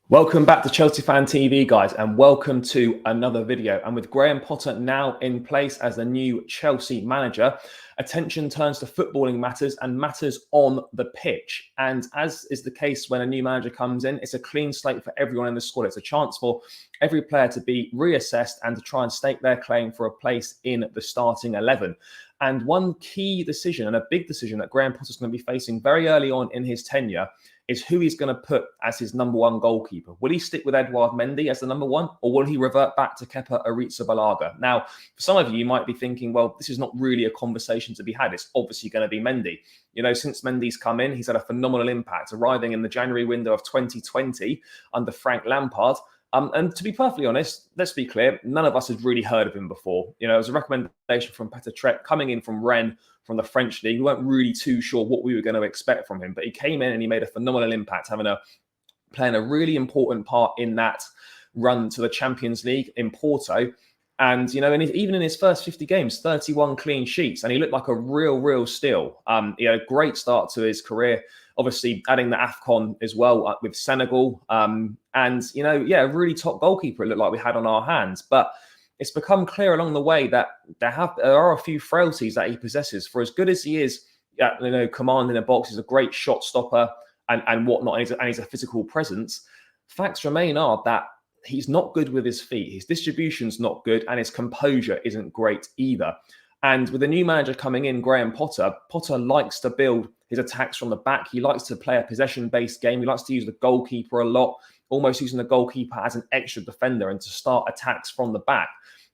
Welcome back to Chelsea Fan TV, guys, and welcome to another video. And with Graham Potter now in place as the new Chelsea manager, attention turns to footballing matters and matters on the pitch. And as is the case when a new manager comes in, it's a clean slate for everyone in the squad. It's a chance for every player to be reassessed and to try and stake their claim for a place in the starting 11. And one key decision and a big decision that Graham Potter's going to be facing very early on in his tenure is who he's going to put as his number one goalkeeper. Will he stick with Edouard Mendy as the number one, or will he revert back to Kepa Arrizabalaga? Now, for some of you might be thinking, well, this is not really a conversation to be had. It's obviously going to be Mendy. You know, since Mendy's come in, he's had a phenomenal impact, arriving in the January window of 2020 under Frank Lampard. And to be perfectly honest, let's be clear, none of us had really heard of him before. You know, it was a recommendation from Petr Cech coming in from Rennes, from the French league. We weren't really too sure what we were going to expect from him, but he came in and he made a phenomenal impact, playing a really important part in that run to the Champions League in Porto. And, you know, even in his first 50 games, 31 clean sheets, and he looked like a real steal. He had a great start to his career, obviously adding the AFCON as well with Senegal. And, you know, yeah, a really top goalkeeper it looked like we had on our hands. But it's become clear along the way that there are a few frailties that he possesses. For as good as he is, you know, commanding a box, he's a great shot stopper and whatnot, and he's a physical presence. Facts remain are that he's not good with his feet. His distribution's not good, and his composure isn't great either. And with a new manager coming in, Graham Potter likes to build his attacks from the back. He likes to play a possession-based game. He likes to use the goalkeeper a lot, almost using the goalkeeper as an extra defender and to start attacks from the back.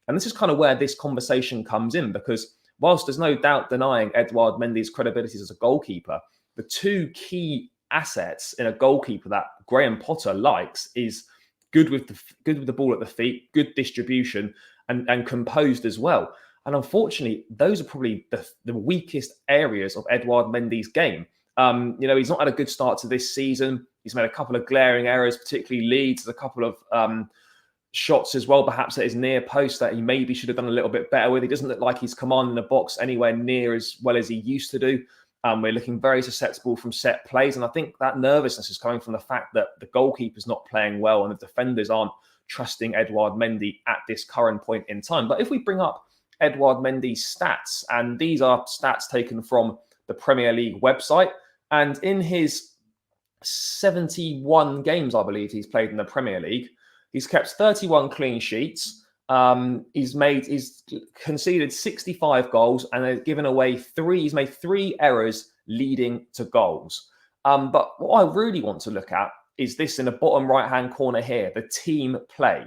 And this is kind of where this conversation comes in, because whilst there's no doubt denying Edouard Mendy's credibility as a goalkeeper, the two key assets in a goalkeeper that Graham Potter likes is good with the ball at the feet, good distribution, and composed as well. And unfortunately, those are probably the weakest areas of Edouard Mendy's game. You know, he's not had a good start to this season. He's made a couple of glaring errors, particularly Leeds, a couple of shots as well, perhaps at his near post that he maybe should have done a little bit better with. He doesn't look like he's commanding the box anywhere near as well as he used to do. We're looking very susceptible from set plays. And I think that nervousness is coming from the fact that the goalkeeper's not playing well and the defenders aren't trusting Edouard Mendy at this current point in time. But if we bring up Edouard Mendy's stats, and these are stats taken from the Premier League website, and in his 71 games, I believe he's played in the Premier League, he's kept 31 clean sheets. He's conceded 65 goals and has given away he's made three errors leading to goals. But what I really want to look at is this in the bottom right-hand corner here, the team play.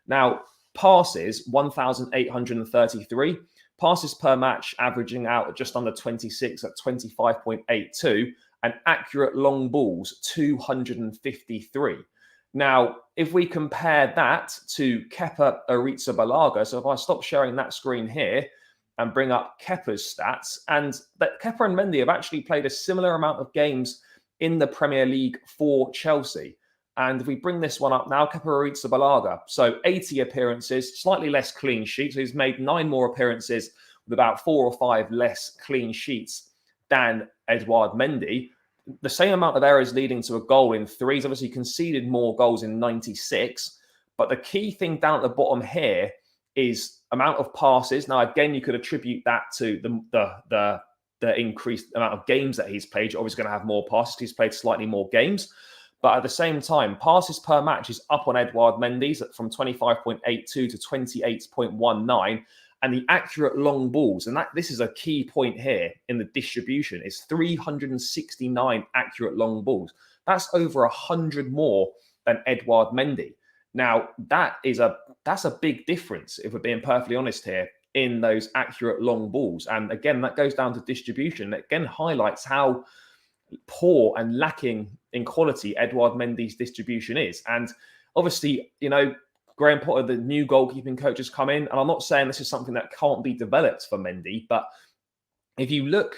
Now, passes, 1,833. Passes per match averaging out at just under 26 at 25.82. And accurate long balls, 253. Now, if we compare that to Kepa Arrizabalaga, so if I stop sharing that screen here and bring up Kepa's stats, and that Kepa and Mendy have actually played a similar amount of games in the Premier League for Chelsea. And if we bring this one up now, Kepa Arrizabalaga, so 80 appearances, slightly less clean sheets. So he's made 9 more appearances with about 4 or 5 less clean sheets than Edouard Mendy. The same amount of errors leading to a goal in 3. He's obviously conceded more goals in 96. But the key thing down at the bottom here is amount of passes. Now, again, you could attribute that to the increased amount of games that he's played. You're obviously going to have more passes. He's played slightly more games. But at the same time, passes per match is up on Edouard Mendy's from 25.82 to 28.19. And the accurate long balls, and this is a key point here in the distribution, is 369 accurate long balls. That's over 100 more than Edouard Mendy. Now, that's a big difference, if we're being perfectly honest here, in those accurate long balls. And again, that goes down to distribution. It again highlights how poor and lacking in quality Edouard Mendy's distribution is. And obviously, you know, Graham Potter, the new goalkeeping coach, has come in. And I'm not saying this is something that can't be developed for Mendy, but if you look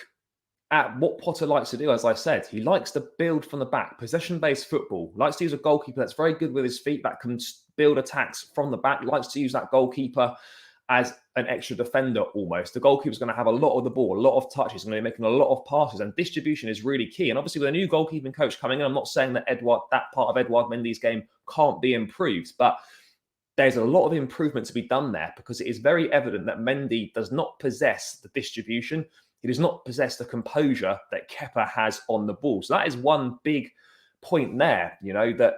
at what Potter likes to do, as I said, he likes to build from the back, possession-based football, likes to use a goalkeeper that's very good with his feet, that can build attacks from the back, likes to use that goalkeeper as an extra defender almost. The goalkeeper's going to have a lot of the ball, a lot of touches, going to be making a lot of passes, and distribution is really key. And obviously with a new goalkeeping coach coming in, I'm not saying that that part of Edouard Mendy's game can't be improved, but there's a lot of improvement to be done there, because it is very evident that Mendy does not possess the distribution. He does not possess the composure that Kepa has on the ball. So that is one big point there, that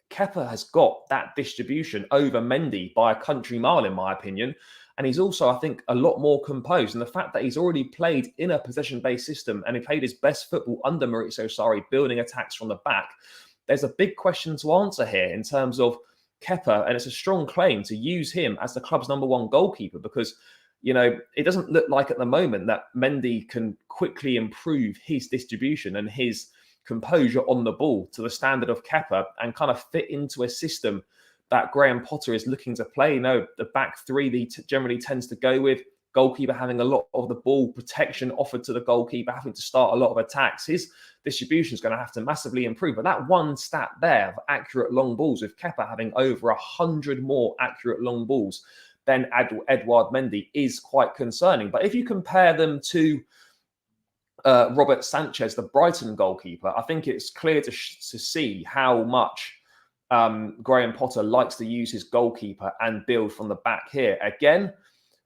Kepa has got that distribution over Mendy by a country mile, in my opinion. And he's also, I think, a lot more composed. And the fact that he's already played in a possession-based system and he played his best football under Maurizio Sarri, building attacks from the back, there's a big question to answer here in terms of Kepa, and it's a strong claim to use him as the club's #1 goalkeeper, because it doesn't look like at the moment that Mendy can quickly improve his distribution and his composure on the ball to the standard of Kepa and kind of fit into a system that Graham Potter is looking to play. The back three that he generally tends to go with, goalkeeper having a lot of the ball protection offered to the goalkeeper, having to start a lot of attacks. His distribution is going to have to massively improve. But that one stat there of accurate long balls, with Kepa having over 100 more accurate long balls than Edouard Mendy, is quite concerning. But if you compare them to Robert Sanchez, the Brighton goalkeeper, I think it's clear to see how much Graham Potter likes to use his goalkeeper and build from the back here. Again,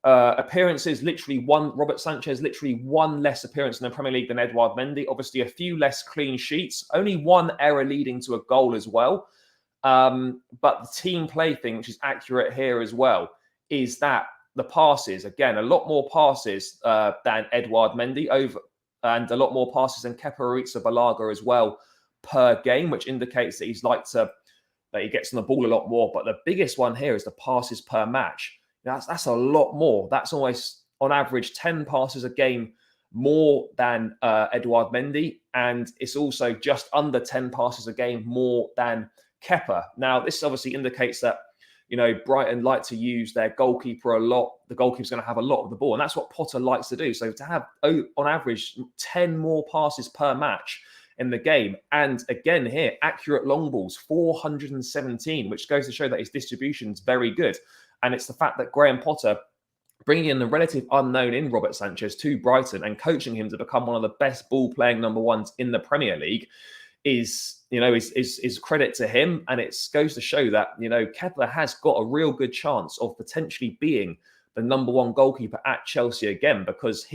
appearances, Robert Sanchez, literally one less appearance in the Premier League than Edouard Mendy. Obviously, a few less clean sheets, only one error leading to a goal as well. But the team play thing, which is accurate here as well, is that the passes, again, a lot more passes than Edouard Mendy, and a lot more passes than Kepa Arrizabalaga as well per game, which indicates that that he gets on the ball a lot more. But the biggest one here is the passes per match. That's a lot more. That's almost on average 10 passes a game more than Edouard Mendy, and it's also just under 10 passes a game more than Kepa. Now, this obviously indicates that Brighton like to use their goalkeeper a lot. The goalkeeper's going to have a lot of the ball, and that's what Potter likes to do. So to have, on average, 10 more passes per match in the game, and again here, accurate long balls, 417, which goes to show that his distribution is very good. And it's the fact that Graham Potter, bringing in the relative unknown in Robert Sanchez to Brighton and coaching him to become one of the best ball-playing #1s in the Premier League, is credit to him. And it goes to show that, Kepa has got a real good chance of potentially being the #1 goalkeeper at Chelsea again, because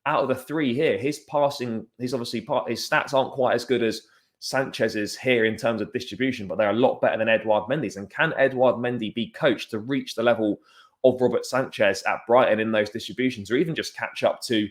out of the three here, his stats aren't quite as good as Sanchez's here in terms of distribution, but they're a lot better than Edouard Mendy's. And can Edouard Mendy be coached to reach the level of Robert Sanchez at Brighton in those distributions, or even just catch up to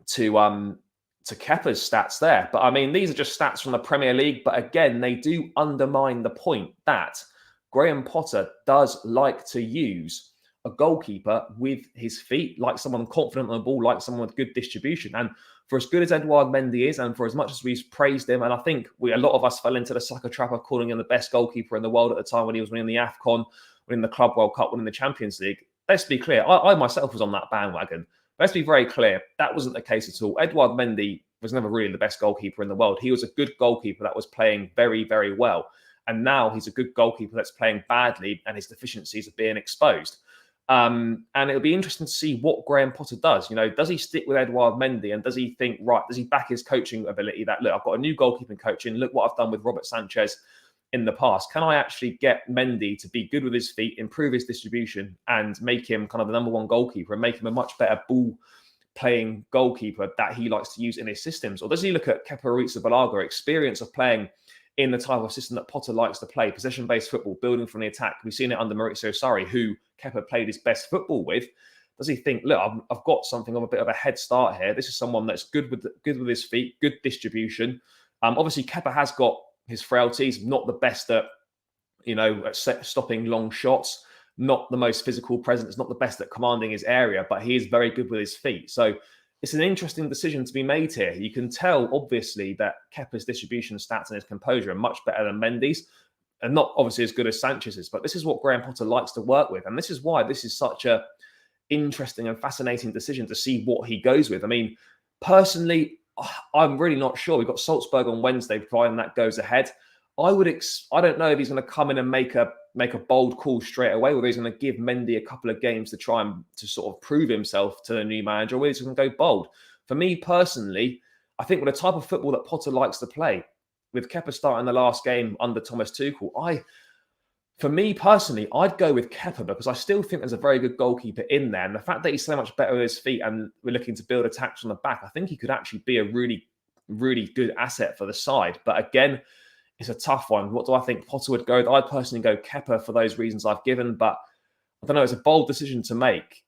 Kepa's stats there? But I mean, these are just stats from the Premier League, but again, they do undermine the point that Graham Potter does like to use a goalkeeper with his feet, like someone confident on the ball, like someone with good distribution. And for as good as Edouard Mendy is, and for as much as we've praised him, and I think a lot of us fell into the sucker trap of calling him the best goalkeeper in the world at the time when he was winning the AFCON, winning the Club World Cup, winning the Champions League. Let's be clear, I myself was on that bandwagon. Let's be very clear, that wasn't the case at all. Edouard Mendy was never really the best goalkeeper in the world. He was a good goalkeeper that was playing very, very well. And now he's a good goalkeeper that's playing badly, and his deficiencies are being exposed. And it'll be interesting to see what Graham Potter does. Does he stick with Edouard Mendy, and does he think, does he back his coaching ability that, look, I've got a new goalkeeping coach in, look what I've done with Robert Sanchez in the past. Can I actually get Mendy to be good with his feet, improve his distribution, and make him kind of the #1 goalkeeper and make him a much better ball-playing goalkeeper that he likes to use in his systems? Or does he look at Kepa Arrizabalaga, experience of playing in the type of system that Potter likes to play, possession-based football, building from the attack? We've seen it under Maurizio Sarri, who Kepa played his best football with. Does he think, look, I've got something of a bit of a head start here. This is someone that's good with his feet, good distribution. Obviously, Kepa has got his frailties, not the best at stopping long shots, not the most physical presence, not the best at commanding his area, but he is very good with his feet. So it's an interesting decision to be made here. You can tell, obviously, that Kepa's distribution stats and his composure are much better than Mendy's, and not obviously as good as Sanchez's. But this is what Graham Potter likes to work with, and this is why this is such a interesting and fascinating decision to see what he goes with. I mean, personally, I'm really not sure. We've got Salzburg on Wednesday, providing that goes ahead. I don't know if he's going to come in and make a bold call straight away, whether he's going to give Mendy a couple of games to try and to sort of prove himself to the new manager, or whether he's going to go bold. For me personally, I think with the type of football that Potter likes to play, with Kepa starting the last game under Thomas Tuchel, for me personally, I'd go with Kepa because I still think there's a very good goalkeeper in there. And the fact that he's so much better with his feet and we're looking to build attacks on the back, I think he could actually be a really, really good asset for the side. But again, it's a tough one. What do I think Potter would go with? I'd personally go Kepa for those reasons I've given. But I don't know, it's a bold decision to make.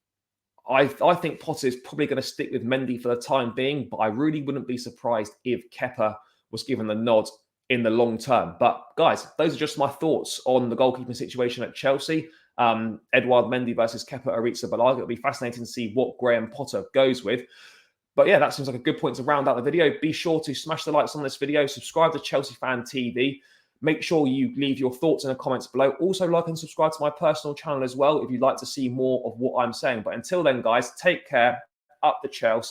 I think Potter is probably going to stick with Mendy for the time being, but I really wouldn't be surprised if Kepa was given the nod in the long term. But guys, those are just my thoughts on the goalkeeping situation at Chelsea. Edouard, Mendy versus Kepa Arrizabalaga. It'll be fascinating to see what Graham Potter goes with. But yeah, that seems like a good point to round out the video. Be sure to smash the likes on this video, subscribe to Chelsea Fan TV. Make sure you leave your thoughts in the comments below. Also, like and subscribe to my personal channel as well if you'd like to see more of what I'm saying. But until then, guys, take care. Up the Chelsea.